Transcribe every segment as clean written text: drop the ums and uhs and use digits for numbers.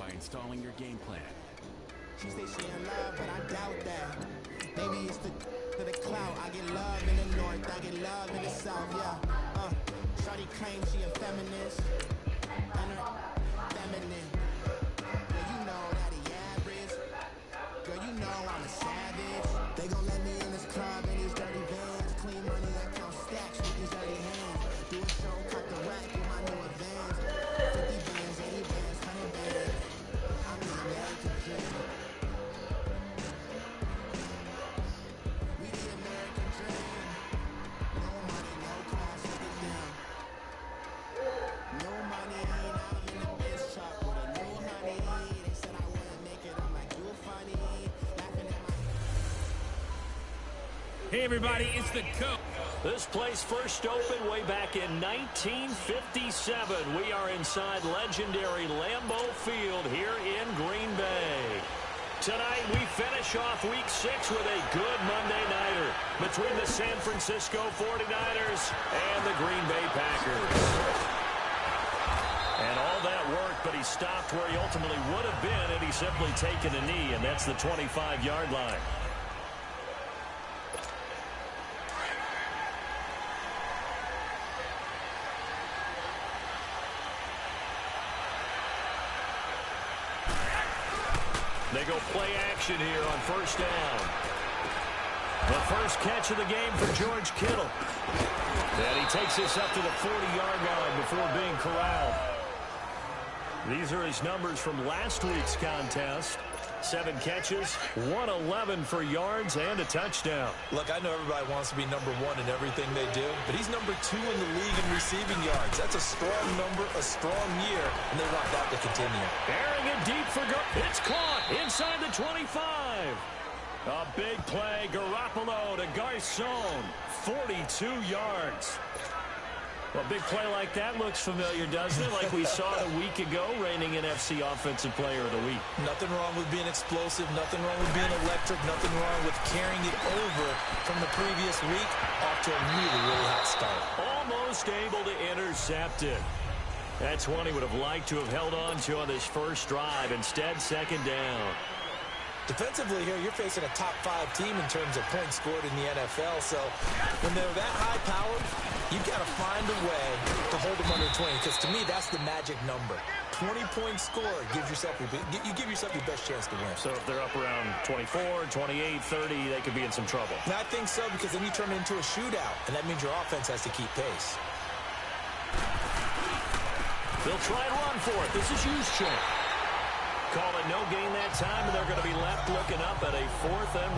by installing your game plan. She say she in love, but I doubt that. Maybe it's the clout. I get love in the north, I get love in the south, yeah. Shawty claims she a feminist, and her feminine. Girl, you know that he average. Girl, you know I'm a savage. They gon' let me in this club in these dirty vans. Clean money, I count stacks with these dirty hands. Do a show, cut the rack with my new advance. 50 bands, 80 bands, 100 bands. I'm the American dream. We the American dream. No money, no class, look it down. No money, now I'm in the biz truck with a new honey. They said I wouldn't make it, I'm like, you funny. Laughing at my... Hey everybody, it's the coach. This place first opened way back in 1957. We are inside legendary Lambeau Field here in Green Bay. Tonight we finish off Week 6 with a good Monday nighter between the San Francisco 49ers and the Green Bay Packers. And all that worked, but he stopped where he ultimately would have been had he simply taken a knee, and that's the 25-yard line. They go play action here on first down. The first catch of the game for George Kittle. And he takes this up to the 40-yard line before being corralled. These are his numbers from last week's contest. 7 catches, 111 for yards, and a touchdown. Look, I know everybody wants to be number 1 in everything they do, but he's number 2 in the league in receiving yards. That's a strong number, a strong year, and they want that to continue. Airing it deep for it's caught inside the 25. A big play, Garoppolo to Garcon, 42 yards. Well, a big play like that looks familiar, doesn't it? Like we saw a week ago, reigning NFC Offensive Player of the Week. Nothing wrong with being explosive, nothing wrong with being electric, nothing wrong with carrying it over from the previous week off to a really, really hot start. Almost able to intercept it. That's one he would have liked to have held on to on this first drive. Instead, second down. Defensively here, you're facing a top 5 team in terms of points scored in the NFL. So when they're that high-powered, you've got to find a way to hold them under 20. Because to me, that's the magic number. 20-point score gives yourself you give yourself your best chance to win. So if they're up around 24, 28, 30, they could be in some trouble. And I think so, because then you turn it into a shootout, and that means your offense has to keep pace. They'll try and run for it. This is Juszczyk. Call it no gain that time, and they're going to be left looking up at a 4th and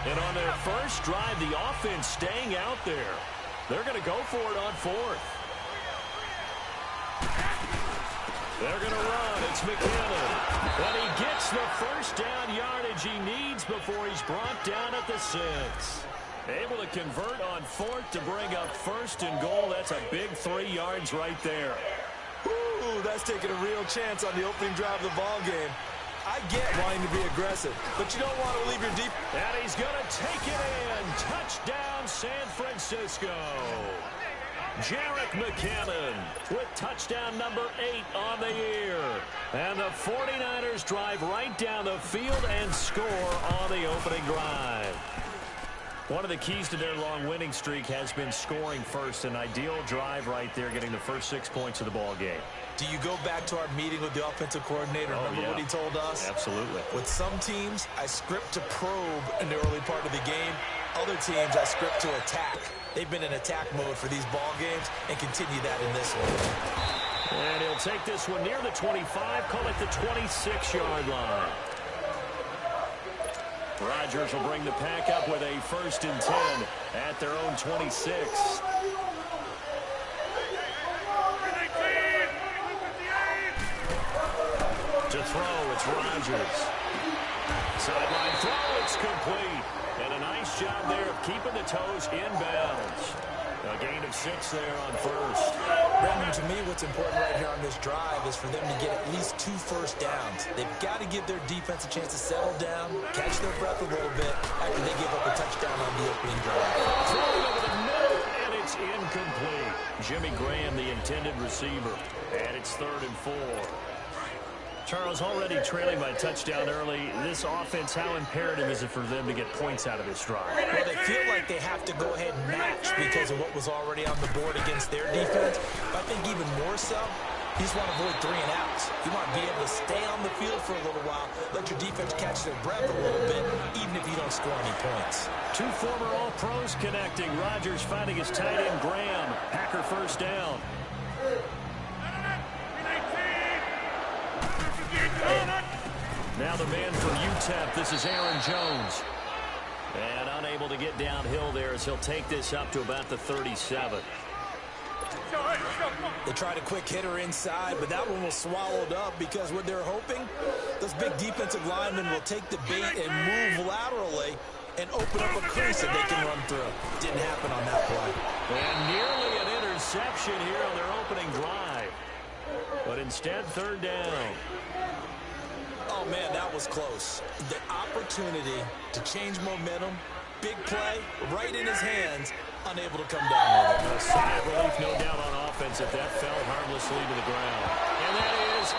1. And on their first drive, the offense staying out there. They're going to go for it on 4th. They're going to run. It's McKinnon. And he gets the first down yardage he needs before he's brought down at the 6. Able to convert on 4th to bring up 1st and goal. That's a big 3 yards right there. Ooh, that's taking a real chance on the opening drive of the ball game. I get wanting to be aggressive, but you don't want to leave your deep. And he's going to take it in. Touchdown, San Francisco. Jerick McKinnon with touchdown number 8 on the year. And the 49ers drive right down the field and score on the opening drive. One of the keys to their long winning streak has been scoring first. An ideal drive right there, getting the first 6 points of the ball game. Do you go back to our meeting with the offensive coordinator? Remember what he told us? Absolutely. With some teams, I script to probe in the early part of the game. Other teams, I script to attack. They've been in attack mode for these ball games and continue that in this one. And he'll take this one near the 25, call it the 26-yard line. Rodgers will bring the pack up with a 1st and 10 at their own 26. To throw, it's Rodgers. Sideline throw, it's complete. And a nice job there of keeping the toes inbounds. A gain of 6 there on 1st. Brandon, to me, what's important right here on this drive is for them to get at least 2 first downs. They've got to give their defense a chance to settle down, catch their breath a little bit after they give up a touchdown on the opening drive. Throwing over the middle, and it's incomplete. Jimmy Graham, the intended receiver. And it's 3rd and 4. Charles, already trailing by a touchdown early. This offense, how imperative is it for them to get points out of this drive? Well, they feel like they have to go ahead and match because of what was already on the board against their defense. But I think even more so, you just want to avoid 3 and outs. You want to be able to stay on the field for a little while, let your defense catch their breath a little bit, even if you don't score any points. 2 former All-Pros connecting. Rodgers finding his tight end, Graham. Packer first down. Now the man from UTEP, this is Aaron Jones. And unable to get downhill there as he'll take this up to about the 37. They tried a quick hitter inside, but that one was swallowed up because what they're hoping, those big defensive linemen will take the bait and move laterally and open up a crease that they can run through. Didn't happen on that play. And nearly an interception here on their opening drive. But instead, 3rd down. Oh, man, that was close. The opportunity to change momentum, big play, right in his hands, unable to come down with it. A sigh of relief, no doubt, on offense if that fell harmlessly to the ground. And that is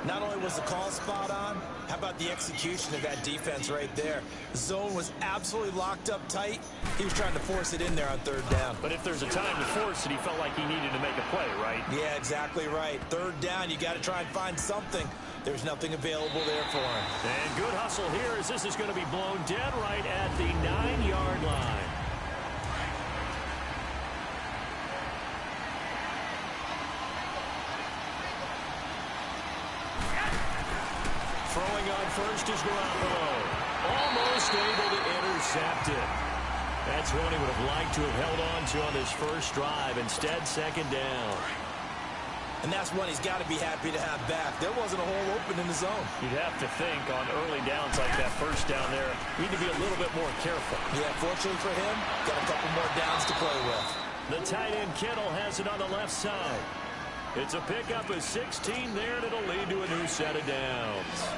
Not only was the call spot on, how about the execution of that defense right there? The zone was absolutely locked up tight. He was trying to force it in there on 3rd down. But if there's a time to force it, he felt like he needed to make a play, right? Yeah, exactly right. 3rd down, you got to try and find something. There's nothing available there for him. And good hustle here as this is going to be blown dead right at the 9-yard line. Throwing on first is Garoppolo. Almost able to intercept it. That's one he would have liked to have held on to on this first drive. Instead, 2nd down. And that's one he's got to be happy to have back. There wasn't a hole open in the zone. You'd have to think on early downs like that first down there, you need to be a little bit more careful. Yeah, fortunately for him, got a couple more downs to play with. The tight end Kittle has it on the left side. It's a pickup of 16 there, and it'll lead to a new set of downs.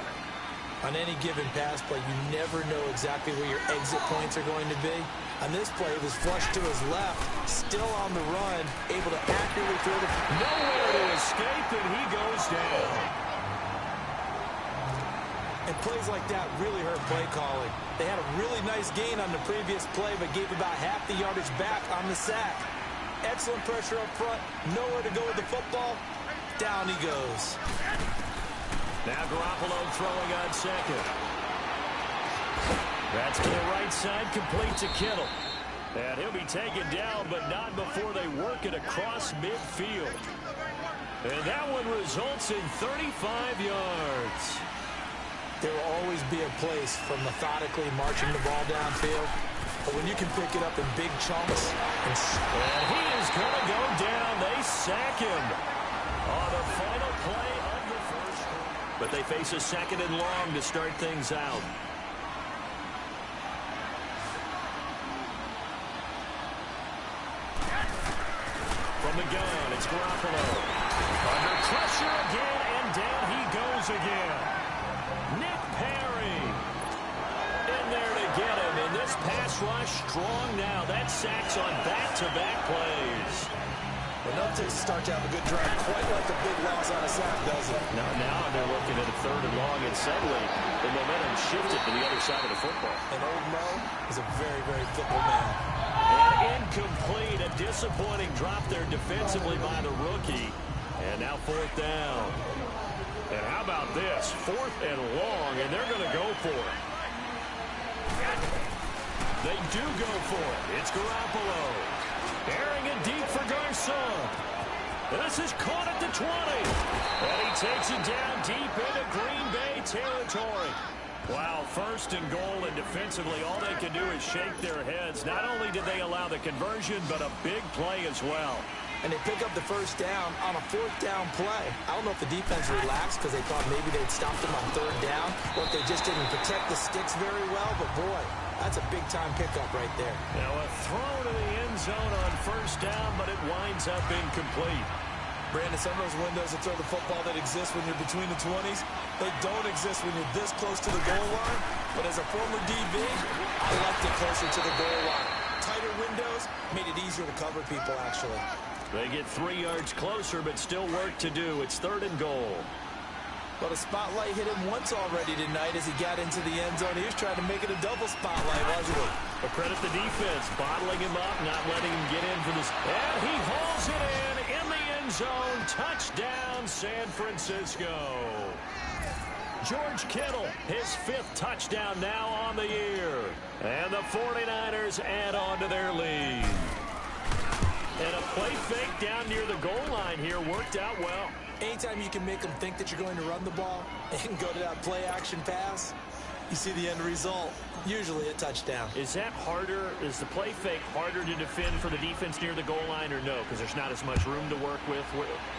On any given pass play, you never know exactly where your exit points are going to be. On this play, it was flushed to his left, still on the run, able to accurately throw the... Nowhere to escape, and he goes down. And plays like that really hurt play calling. They had a really nice gain on the previous play, but gave about half the yardage back on the sack. Excellent pressure up front, nowhere to go with the football. Down he goes. Now Garoppolo throwing on 2nd. That's to the right side, complete to Kittle. And he'll be taken down, but not before they work it across midfield. And that one results in 35 yards. There will always be a place for methodically marching the ball downfield. But when you can pick it up in big chunks. And he is going to go down. They sack him on the final play of the first. But they face a 2nd and long to start things out. From the gun, it's Garoppolo. Under pressure again, and down he goes again. Nick Perry in there to get him, and this pass rush strong now. That sacks on back-to-back plays. Well, no takes to start to have a good drive, quite like a big loss on a sack, does it? Now they're looking at a 3rd and long, and suddenly the momentum shifted to the other side of the football. And old Mo is a very, very fickle man. And incomplete, a disappointing drop there defensively by the rookie. And now 4th down. And how about this? 4th and long, and they're going to go for it. They do go for it. It's Garoppolo. Airing it deep for Garcon. This is caught at the 20. And he takes it down deep into Green Bay territory. Wow, first and goal, and defensively, all they can do is shake their heads. Not only did they allow the conversion, but a big play as well. And they pick up the first down on a fourth down play. I don't know if the defense relaxed because they thought maybe they'd stopped them on third down, or if they just didn't protect the sticks very well. But, boy, that's a big-time pickup right there. Now a throw to the end zone on first down, but it winds up incomplete. Brandon, some of those windows to throw the football that exist when you're between the 20s, they don't exist when you're this close to the goal line. But as a former DB, I liked it closer to the goal line. Tighter windows made it easier to cover people, actually. They get 3 yards closer, but still work to do. It's third and goal. Well, the spotlight hit him once already tonight as he got into the end zone. He was trying to make it a double spotlight, wasn't he? But credit the defense, bottling him up, not letting him get in for this. And he hauls it in the end zone. Touchdown, San Francisco. George Kittle, his 5th touchdown now on the year. And the 49ers add on to their lead. And a play fake down near the goal line here worked out well. Anytime you can make them think that you're going to run the ball and go to that play-action pass, you see the end result, usually a touchdown. Is that harder? Is the play fake harder to defend for the defense near the goal line or no? Because there's not as much room to work with?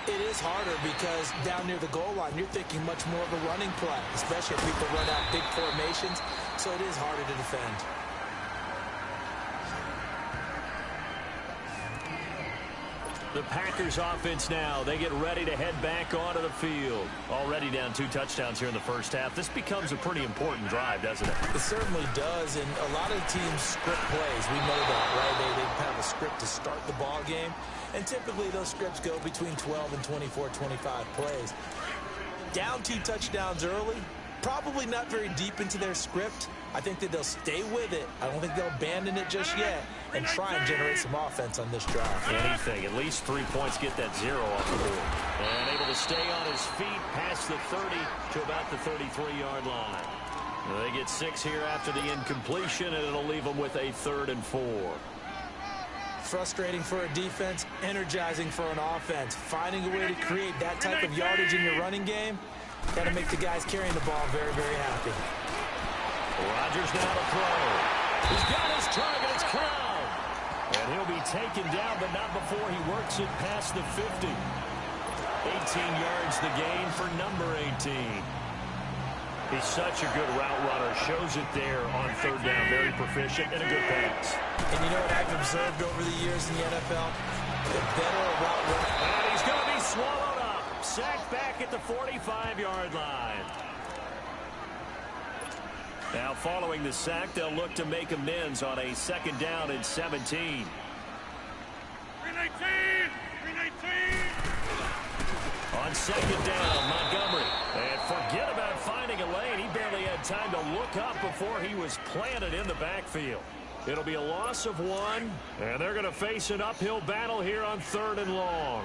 It is harder because down near the goal line, you're thinking much more of a running play, especially if people run out big formations, so it is harder to defend. The Packers offense now, they get ready to head back onto the field. Already down 2 touchdowns here in the first half. This becomes a pretty important drive, doesn't it? It certainly does, and a lot of the teams script plays. We know that, right? They have a script to start the ball game, and typically those scripts go between 12 and 24, 25 plays. Down 2 touchdowns early, probably not very deep into their script. I think that they'll stay with it. I don't think they'll abandon it just yet and try and generate some offense on this drive. Anything. At least 3 points, get that 0 off the board. And able to stay on his feet past the 30 to about the 33-yard line. They get 6 here after the incompletion, and it'll leave them with a 3rd and 4. Frustrating for a defense, energizing for an offense. Finding a way to create that type of yardage in your running game, got to make the guys carrying the ball very, very happy. Rodgers now to throw. He's got his target. It's Crown. And he'll be taken down, but not before he works it past the 50. 18 yards the gain for number 18. He's such a good route runner. Shows it there on 3rd down. Very proficient and a good pass. And you know what I've observed over the years in the NFL? The better a route runner. And he's going to be swallowed up. Sacked back at the 45-yard line. Now, following the sack, they'll look to make amends on a 2nd down and 17. 319! 319! On 2nd down, Montgomery. And forget about finding a lane. He barely had time to look up before he was planted in the backfield. It'll be a loss of 1, and they're going to face an uphill battle here on 3rd and long.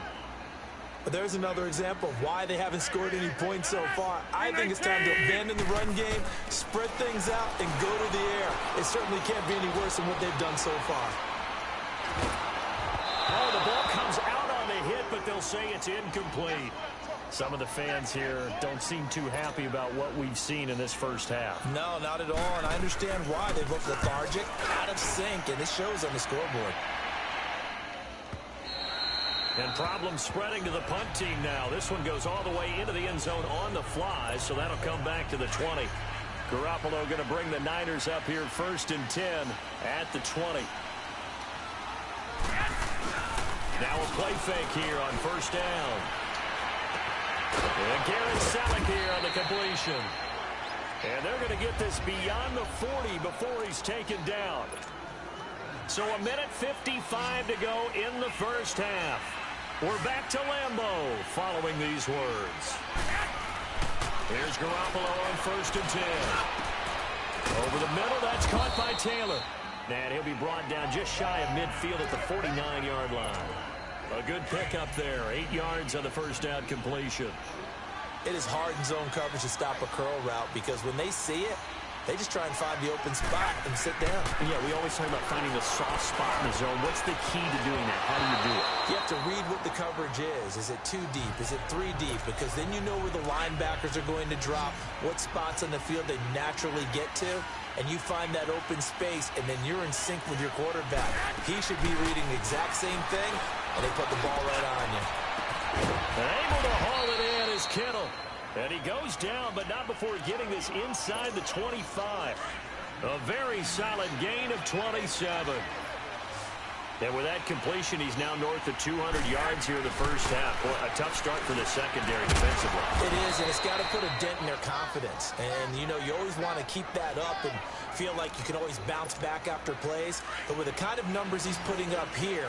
But there's another example of why they haven't scored any points so far. I think it's time to abandon the run game, spread things out, and go to the air. It certainly can't be any worse than what they've done so far. Oh, the ball comes out on the hit, but they'll say it's incomplete. Some of the fans here don't seem too happy about what we've seen in this first half. No, not at all, and I understand why. They've looked lethargic, out of sync, and it shows on the scoreboard. And problems spreading to the punt team now. This one goes all the way into the end zone on the fly, so that'll come back to the 20. Garoppolo going to bring the Niners up here 1st and 10 at the 20. Now a play fake here on 1st down. And Garrett Selleck here on the completion. And they're going to get this beyond the 40 before he's taken down. So 1:55 to go in the first half. We're back to Lambeau following these words. Here's Garoppolo on 1st and 10. Over the middle, that's caught by Taylor. And he'll be brought down just shy of midfield at the 49-yard line. A good pickup there. 8 yards on the 1st down completion. It is hard in zone coverage to stop a curl route because when they see it, They just try and find the open spot and sit down. Yeah, we always talk about finding the soft spot in the zone. What's the key to doing that? How do you do it? You have to read what the coverage is. Is it 2 deep? Is it 3 deep? Because then you know where the linebackers are going to drop, what spots on the field they naturally get to, and you find that open space, and then you're in sync with your quarterback. He should be reading the exact same thing, and they put the ball right on you. Able to haul it in is Kittle. And he goes down, but not before getting this inside the 25. A very solid gain of 27. And with that completion, he's now north of 200 yards here in the first half. Boy, a tough start for the secondary defensively. It is, and it's got to put a dent in their confidence. And, you know, you always want to keep that up and feel like you can always bounce back after plays. But with the kind of numbers he's putting up here,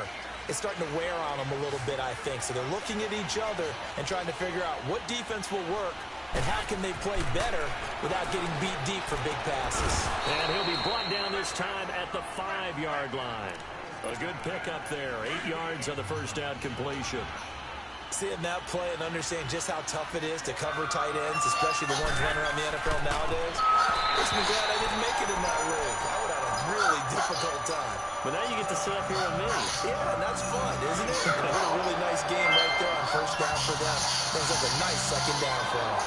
it's starting to wear on them a little bit, I think. So they're looking at each other and trying to figure out what defense will work and how can they play better without getting beat deep for big passes. And he'll be brought down this time at the 5-yard line. A good pickup there. 8 yards on the first down completion. Seeing that play and understanding just how tough it is to cover tight ends, especially the ones running around the NFL nowadays, makes me glad I didn't make it in that league. I would have a really difficult time. But now you get to sit up here with me. Yeah, and that's fun, isn't it? What a really nice game right there on first down for them. Brings up a nice second down for them.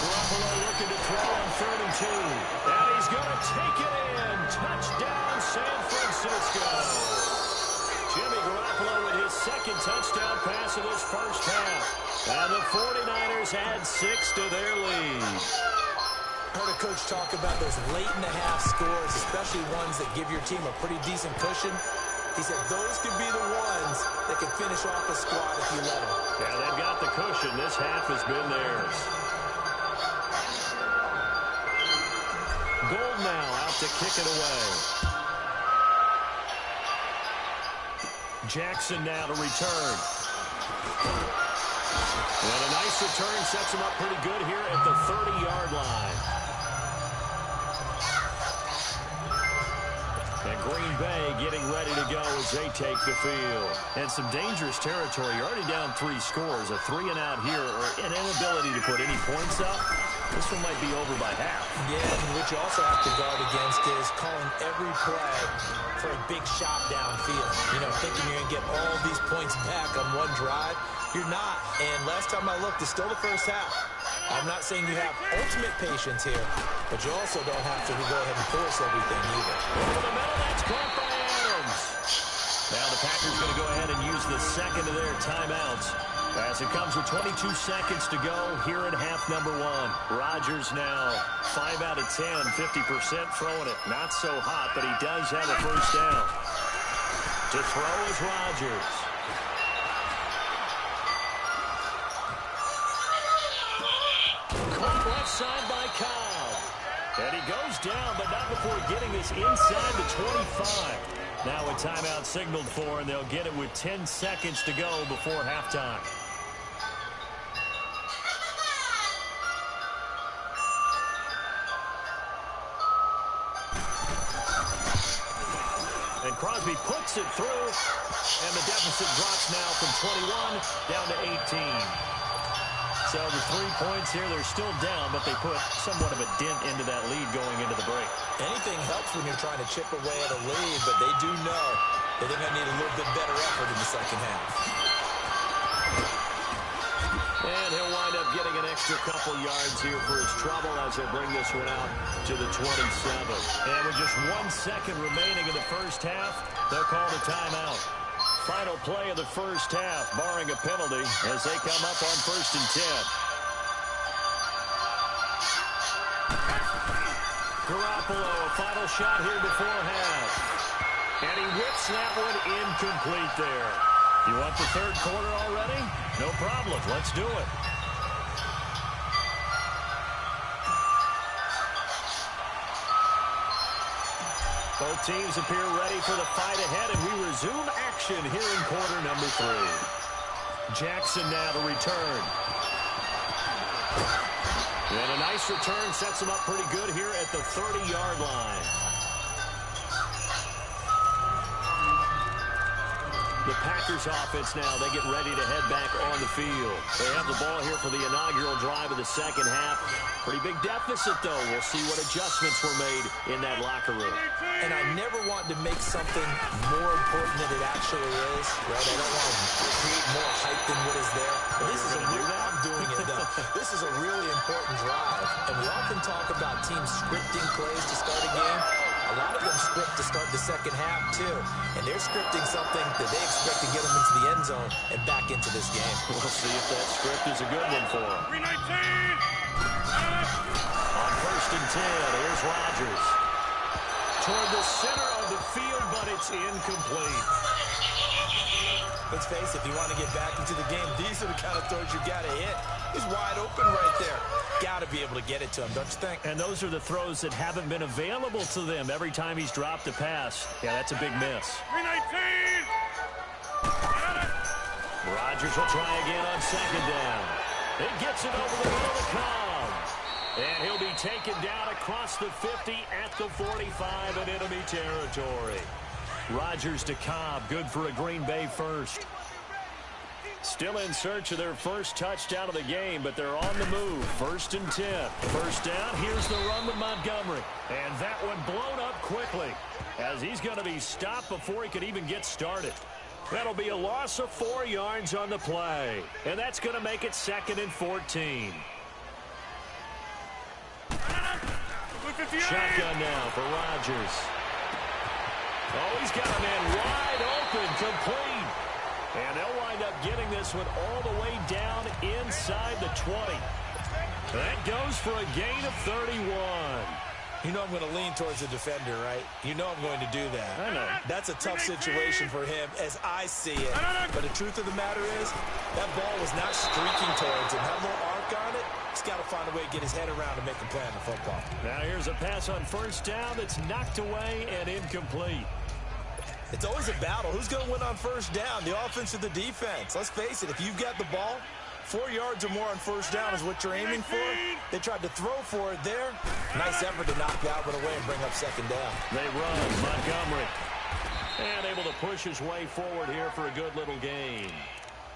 Garoppolo looking to throw on 3rd and 2. And he's going to take it in. Touchdown, San Francisco. Jimmy Garoppolo with his second touchdown pass of this first half. And the 49ers add 6 to their lead. Heard a coach talk about those late-in-the-half scores, especially ones that give your team a pretty decent cushion. He said those could be the ones that can finish off a squad if you let them. Yeah, they've got the cushion. This half has been theirs. Gold now out to kick it away. Jackson now to return. And a nice return sets him up pretty good here at the 30-yard line. And Green Bay getting ready to go as they take the field. And some dangerous territory. You're already down 3 scores. A 3-and-out here, or an inability to put any points up. This one might be over by half. Yeah, and what you also have to guard against is calling every play for a big shot downfield. You know, thinking you're going to get all these points back on one drive. You're not. And last time I looked, it's still the first half. I'm not saying you have ultimate patience here, but you also don't have to go ahead and force everything either. Over the middle, that's caught by Adams. Now the Packers going to go ahead and use the second of their timeouts as it comes with 22 seconds to go here in half number 1. Rodgers now 5 out of 10, 50% throwing it. Not so hot, but he does have a first down. To throw is Rodgers. Caught left side by Kyle. And he goes down, but not before getting this inside the 25. Now a timeout signaled for, and they'll get it with 10 seconds to go before halftime. And Crosby puts it through, and the deficit drops now from 21 down to 18. So the 3 points here, they're still down, but they put somewhat of a dent into that lead going into the break. Anything helps when you're trying to chip away at a lead, but they do know that they're going to need a little bit better effort in the second half. And he'll wind up getting an extra couple yards here for his trouble as they bring this one out to the 27. And with just 1 second remaining in the first half, they'll call the timeout. Final play of the first half, barring a penalty, as they come up on 1st and 10. Garoppolo, a final shot here before half. And he whips that one incomplete there. You want the 3rd quarter already? No problem. Let's do it. Both teams appear ready for the fight ahead, and we resume action here in quarter number 3. Jackson now to return. And a nice return sets him up pretty good here at the 30-yard line. The Packers offense now, they get ready to head back on the field. They have the ball here for the inaugural drive of the second half. Pretty big deficit, though. We'll see what adjustments were made in that locker room. And I never want to make something more important than it actually is, right? I don't want to create more hype than what is there. But this is I'm doing it, though. This is a really important drive. And we often talk about teams scripting plays to start a game. A lot of them script to start the second half, too. And they're scripting something that they expect to get them into the end zone and back into this game. We'll see if that script is a good one for them. 319. On 1st and 10, here's Rodgers. Toward the center of the field, but it's incomplete. Let's face it, if you want to get back into the game, these are the kind of throws you got to hit. He's wide open right there. Got to be able to get it to him, don't you think? And those are the throws that haven't been available to them every time he's dropped a pass. Yeah, that's a big miss. 319. Rodgers will try again on 2nd down. He gets it over the middle to Cobb. And he'll be taken down across the 50 at the 45 in enemy territory. Rodgers to Cobb, good for a Green Bay first. Still in search of their first touchdown of the game, but they're on the move. 1st and 10. First down, here's the run with Montgomery. And that one blown up quickly as he's going to be stopped before he could even get started. That'll be a loss of 4 yards on the play. And that's going to make it 2nd and 14. Shotgun now for Rodgers. Oh, he's got a man wide open, complete. And they'll wind up getting this one all the way down inside the 20. That goes for a gain of 31. You know I'm going to lean towards the defender, right? You know I'm going to do that. I know. That's a tough situation for him as I see it. But the truth of the matter is, that ball was not streaking towards him. Had a little arc on it. He's got to find a way to get his head around and make a play on the football. Now here's a pass on 1st down that's knocked away and incomplete. It's always a battle. Who's going to win on 1st down, the offense or the defense? Let's face it, if you've got the ball, 4 yards or more on 1st down is what you're aiming for. They tried to throw for it there. Nice effort to knock that one away and bring up 2nd down. They run Montgomery. And able to push his way forward here for a good little gain.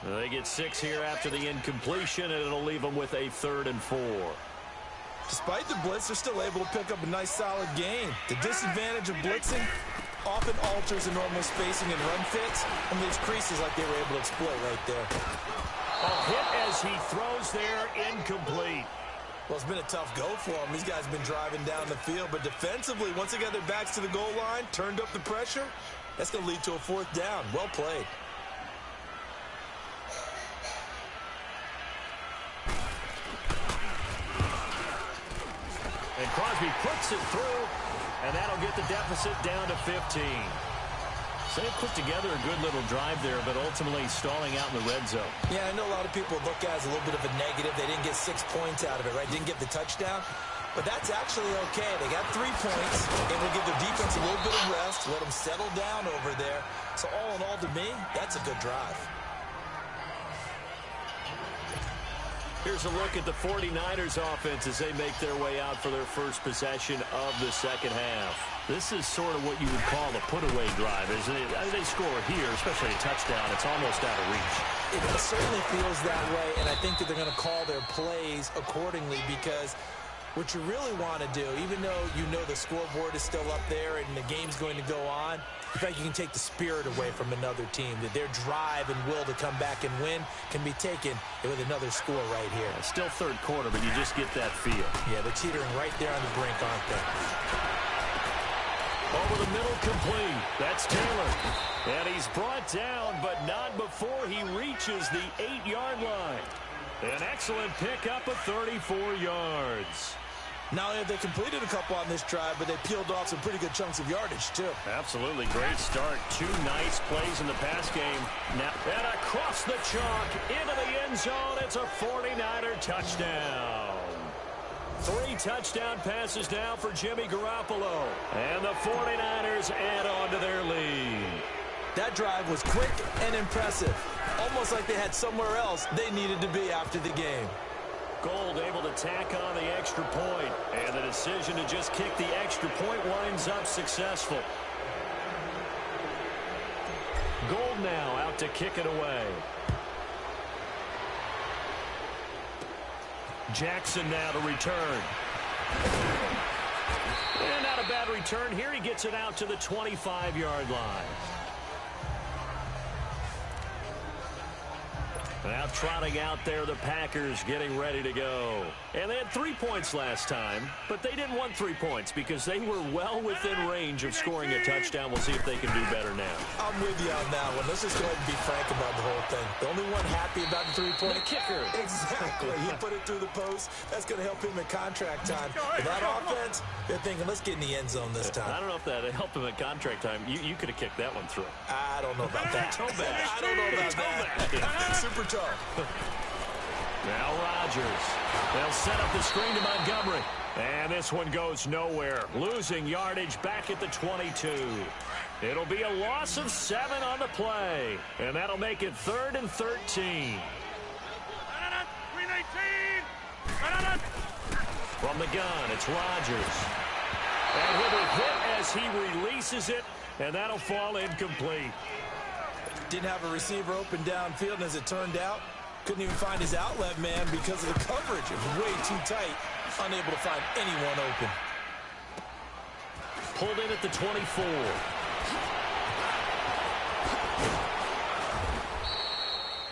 They get 6 here after the incompletion, and it'll leave them with a 3rd and 4. Despite the blitz, they're still able to pick up a nice, solid gain. The disadvantage of blitzing often alters the normal spacing and run fits and leaves creases like they were able to exploit right there. A hit as he throws there, incomplete. Well, it's been a tough go for them. These guys have been driving down the field, but defensively, once they got their backs to the goal line, turned up the pressure, that's going to lead to a 4th down. Well played. And Crosby puts it through, and that'll get the deficit down to 15. So they put together a good little drive there, but ultimately stalling out in the red zone. Yeah, I know a lot of people look at it as a little bit of a negative. They didn't get 6 points out of it, right? Didn't get the touchdown. But that's actually okay. They got 3 points, and we'll give their defense a little bit of rest, let them settle down over there. So all in all, to me, that's a good drive. Here's a look at the 49ers offense as they make their way out for their first possession of the second half. This is sort of what you would call a put-away drive, isn't it? As they score here, especially a touchdown, it's almost out of reach. It certainly feels that way, and I think that they're going to call their plays accordingly because what you really want to do, even though you know the scoreboard is still up there and the game's going to go on, in fact, you can take the spirit away from another team, that their drive and will to come back and win can be taken with another score right here. It's still 3rd quarter, but you just get that feel. Yeah, they're teetering right there on the brink, aren't they? Over the middle, complete. That's Taylor. And he's brought down, but not before he reaches the 8-yard line. An excellent pickup of 34 yards. Not only have they completed a couple on this drive, but they peeled off some pretty good chunks of yardage, too. Absolutely. Great start. 2 nice plays in the pass game. Now, and across the chalk into the end zone. It's a 49er touchdown. 3 touchdown passes now for Jimmy Garoppolo. And the 49ers add on to their lead. That drive was quick and impressive. Almost like they had somewhere else they needed to be after the game. Gold able to tack on the extra point, and the decision to just kick the extra point winds up successful. Gold now out to kick it away. Jackson now to return. And not a bad return here. He gets it out to the 25-yard line. Now trotting out there, the Packers getting ready to go. And they had 3 points last time, but they didn't want 3 points because they were well within range of scoring a touchdown. We'll see if they can do better now. I'm with you on that one. Let's just go ahead and be frank about the whole thing. The only one happy about the 3-point. The kicker. Exactly. He put it through the post. That's going to help him in contract time. And that offense, they're thinking, let's get in the end zone this time. I don't know if that helped him at contract time. You could have kicked that one through. I don't know about that. Toe bag. I don't know about that. Super tough. Now Rodgers. They'll set up the screen to Montgomery. And this one goes nowhere. Losing yardage back at the 22. It'll be a loss of 7 on the play. And that'll make it 3rd and 13. From the gun, it's Rodgers. And he'll be hit as he releases it. And that'll fall incomplete. Didn't have a receiver open downfield, and as it turned out, couldn't even find his outlet man because of the coverage. It was way too tight, unable to find anyone open. Pulled in at the 24.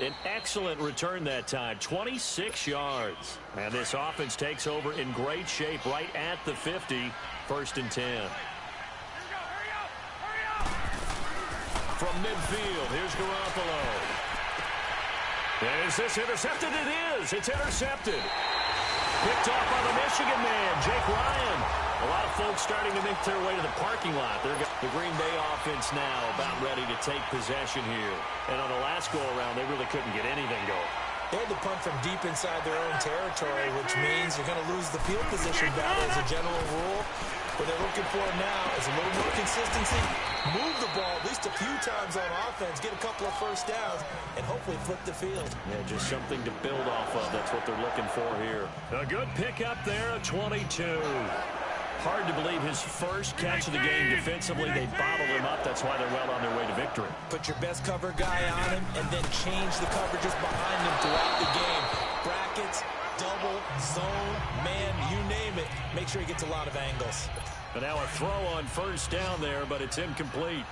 An excellent return that time, 26 yards. And this offense takes over in great shape right at the 50, 1st and 10. From midfield, here's Garoppolo. Is this intercepted? It is. It's intercepted. Picked off by the Michigan man, Jake Ryan. A lot of folks starting to make their way to the parking lot. They're the Green Bay offense now about ready to take possession here. And on the last go-around, they really couldn't get anything going. They had to punt from deep inside their own territory, which means you're going to lose the field position battle as a general rule. What they're looking for now is a little more consistency, move the ball at least a few times on offense, get a couple of first downs, and hopefully flip the field. Yeah, just something to build off of. That's what they're looking for here. A good pickup there, a 22. Hard to believe his first catch of the game defensively. They bottled him up. That's why they're well on their way to victory. Put your best cover guy on him and then change the coverages behind him throughout the game. Brackets, double, zone, man, you name it. Make sure he gets a lot of angles. But now a throw on first down there, but it's incomplete.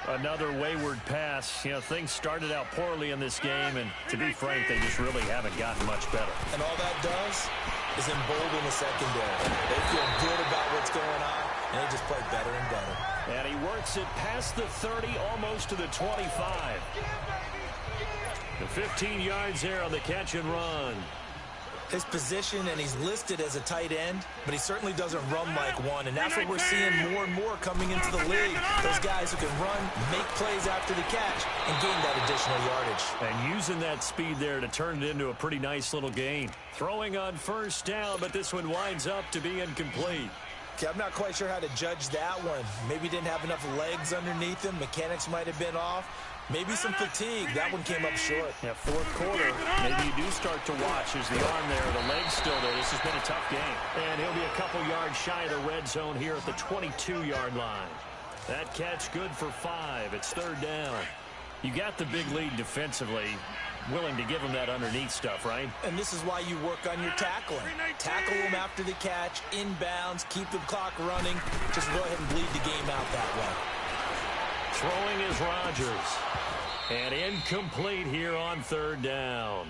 Another wayward pass. You know, things started out poorly in this game, and to be frank, they just really haven't gotten much better. And all that does is embolden the secondary. They feel good about what's going on, and they just play better and better. And he works it past the 30, almost to the 25. The 15 yards there on the catch and run. His position, and he's listed as a tight end, but he certainly doesn't run like one, and that's what we're seeing more and more coming into the league. Those guys who can run, make plays after the catch, and gain that additional yardage. And using that speed there to turn it into a pretty nice little gain. Throwing on first down, but this one winds up to be incomplete. Okay, I'm not quite sure how to judge that one. Maybe didn't have enough legs underneath him. Mechanics might have been off. Maybe some fatigue. That one came up short. Yeah, 4th quarter, maybe you do start to watch as the arm there, the leg's still there. This has been a tough game. And he'll be a couple yards shy of the red zone here at the 22-yard line. That catch good for 5. It's 3rd down. You got the big lead defensively. Willing to give him that underneath stuff, right? And this is why you work on your tackling. Tackle him after the catch, inbounds, keep the clock running. Just go ahead and bleed the game out that way. Throwing is Rodgers. And incomplete here on 3rd down.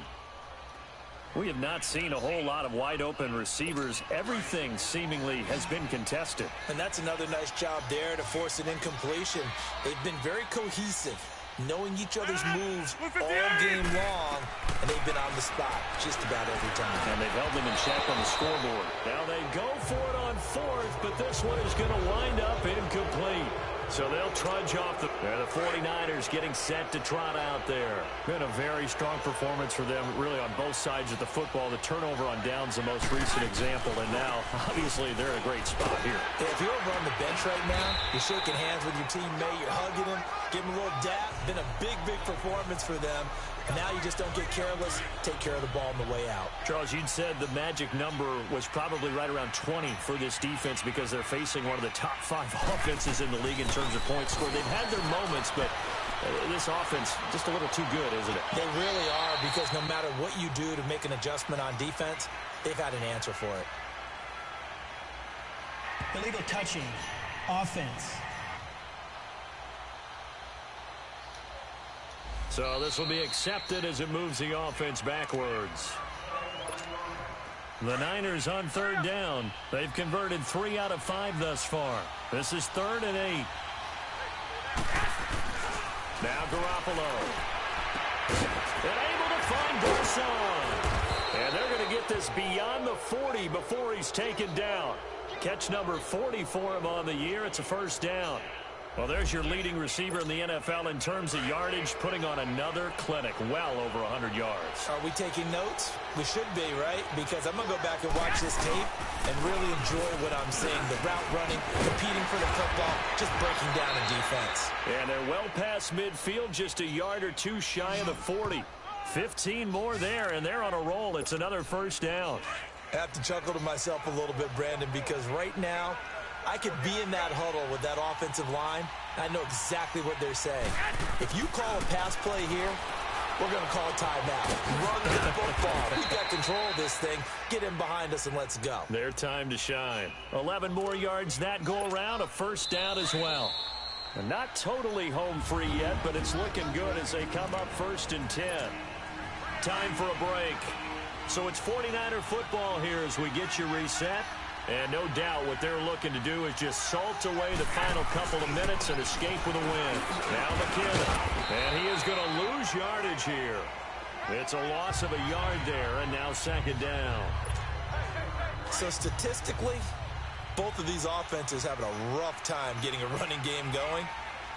We have not seen a whole lot of wide-open receivers. Everything seemingly has been contested. And that's another nice job there to force an incompletion. They've been very cohesive, knowing each other's moves all game long, and they've been on the spot just about every time. And they've held them in check on the scoreboard. Now they go for it on 4th, but this one is going to wind up incomplete. So they'll trudge off. The 49ers getting set to trot out there. Been a very strong performance for them, really, on both sides of the football. The turnover on downs, the most recent example, and now, obviously, they're in a great spot here. Yeah, if you're over on the bench right now, you're shaking hands with your teammate, you're hugging him, giving him a little dap. Been a big, big performance for them. And now you just don't get careless, take care of the ball on the way out. Charles, you'd said the magic number was probably right around 20 for this defense because they're facing one of the top 5 offenses in the league in terms of points scored. They've had their moments, but This offense just a little too good, isn't it? They really are, because no matter what you do to make an adjustment on defense, they've got an answer for it. Illegal touching. Offense. So this will be accepted as it moves the offense backwards. The Niners on third down. They've converted 3 out of 5 thus far. This is 3rd and 8. Now Garoppolo. And able to find Garcon. And they're going to get this beyond the 40 before he's taken down. Catch number 40 for him on the year. It's a first down. Well, there's your leading receiver in the NFL in terms of yardage, putting on another clinic, well over 100 yards. Are we taking notes? We should be, right? Because I'm going to go back and watch this tape and really enjoy what I'm seeing. The route running, competing for the football, just breaking down in defense. And they're well past midfield, just a yard or two shy of the 40. 15 more there, and they're on a roll. It's another first down. I have to chuckle to myself a little bit, Brandon, because right now, I could be in that huddle with that offensive line. I know exactly what they're saying. If you call a pass play here, we're going to call a timeout. Run the football. We've got control of this thing. Get in behind us and let's go. Their time to shine. 11 more yards that go around. A first down as well. And not totally home free yet, but it's looking good as they come up 1st and 10. Time for a break. So it's 49er football here as we get you reset. And no doubt what they're looking to do is just salt away the final couple of minutes and escape with a win. Now McKinnon. And he is going to lose yardage here. It's a loss of a yard there, and now 2nd down. So statistically, both of these offenses having a rough time getting a running game going.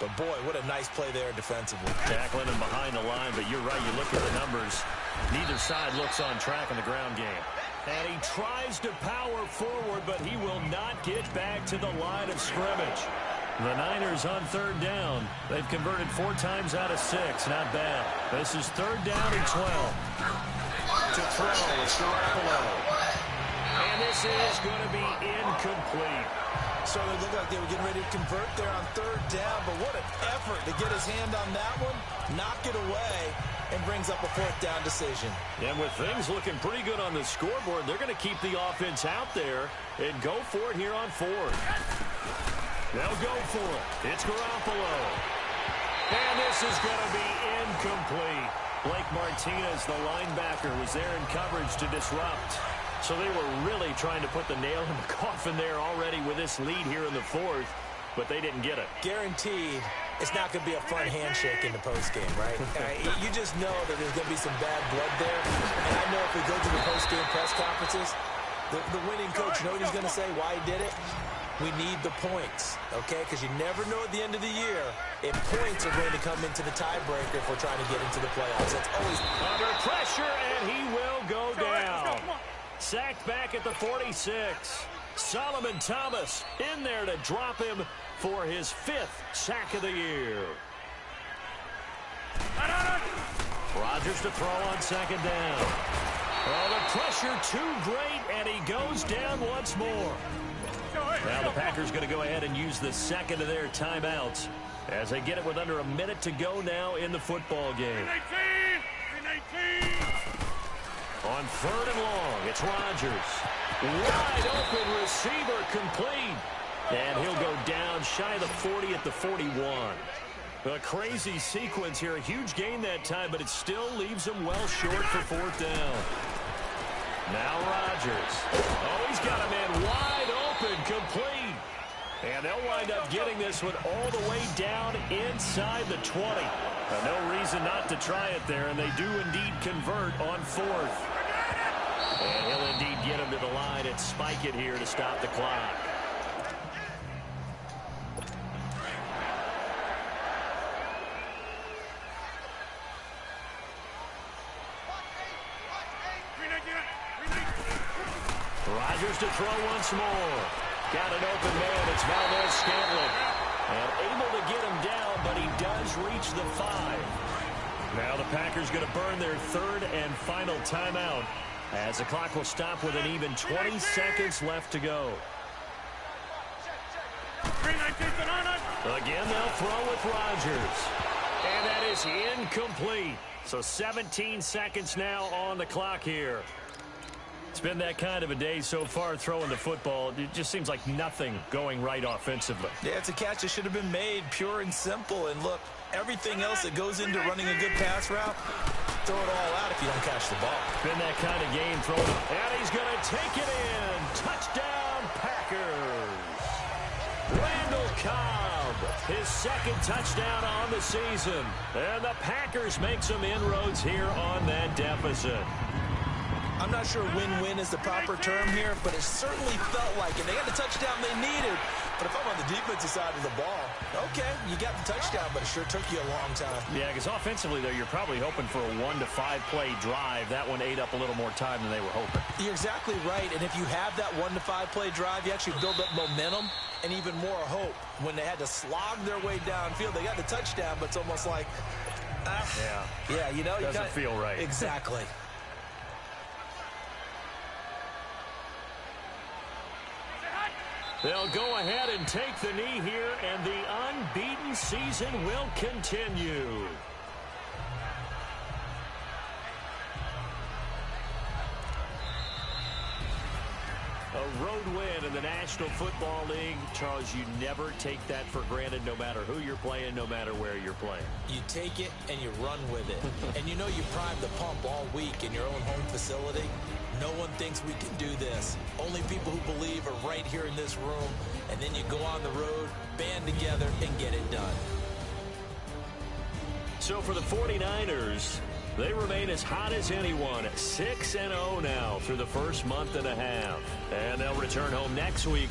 But, boy, what a nice play there defensively. Tackling him behind the line, but you're right. You look at the numbers. Neither side looks on track in the ground game. And he tries to power forward, but he will not get back to the line of scrimmage. The Niners on 3rd down. They've converted 4 times out of 6. Not bad. This is 3rd down and 12. To throw, it's Garoppolo. And this is going to be incomplete. So they looked like they were getting ready to convert there on 3rd down, but what an effort to get his hand on that one, knock it away, and brings up a 4th down decision. And with things looking pretty good on the scoreboard, they're going to keep the offense out there and go for it here on 4th. They'll go for it. It's Garoppolo. And this is going to be incomplete. Blake Martinez, the linebacker, was there in coverage to disrupt. So they were really trying to put the nail in the coffin there already with this lead here in the 4th, but they didn't get it. Guaranteed it's not going to be a fun handshake in the postgame, right? You just know that there's going to be some bad blood there. And I know if we go to the postgame press conferences, the winning coach, you know what he's going to say, why he did it? We need the points, okay? Because you never know at the end of the year if points are going to come into the tiebreaker if we're trying to get into the playoffs. That's always under pressure, and he will go down. Sacked back at the 46. Solomon Thomas in there to drop him for his 5th sack of the year. Rodgers to throw on 2nd down. Oh, the pressure too great, and he goes down once more. Now the Packers going to go ahead and use the 2nd of their timeouts as they get it with under a minute to go now in the football game. 319. On 3rd and long, it's Rodgers. Wide open receiver complete. And he'll go down shy of the 40 at the 41. A crazy sequence here. A huge gain that time, but it still leaves him well short for 4th down. Now Rodgers. Oh, he's got a man wide open, complete. And they'll wind up getting this one all the way down inside the 20. No reason not to try it there, and they do indeed convert on 4th. And he'll indeed get him to the line and spike it here to stop the clock. Rodgers to throw once more. Got an open man. It's Valdez-Scantling. And able to get him down, but he does reach the 5. Now the Packers going to burn their 3rd and final timeout as the clock will stop with an even 20 seconds left to go. Again, they'll throw with Rodgers. That is incomplete. So 17 seconds now on the clock here. It's been that kind of a day so far throwing the football. It just seems like nothing going right offensively. Yeah, it's a catch that should have been made, pure and simple. And look, everything else that goes into running a good pass route, throw it all out if you don't catch the ball. Been that kind of game throwing. And he's going to take it in. Touchdown, Packers. Randall Cobb, his second touchdown on the season. And the Packers make some inroads here on that deficit. I'm not sure win-win is the proper term here, but it certainly felt like it. They got the touchdown they needed. But if I'm on the defensive side of the ball, okay, you got the touchdown, but it sure took you a long time. Yeah, because offensively, though, you're probably hoping for a 1 to 5 play drive. That one ate up a little more time than they were hoping. You're exactly right. And if you have that 1 to 5 play drive, you actually build up momentum and even more hope. When they had to slog their way downfield, they got the touchdown, but it's almost like, yeah, you know, doesn't feel right. Exactly. They'll go ahead and take the knee here, and the unbeaten season will continue. A road win in the National Football League. Charles, you never take that for granted, no matter who you're playing, no matter where you're playing. You take it and you run with it. And you know you primed the pump all week in your own home facility. No one thinks we can do this. Only people who believe are right here in this room. And then you go on the road, band together, and get it done. So for the 49ers, they remain as hot as anyone at 6-0 now through the first month and a half. And they'll return home next week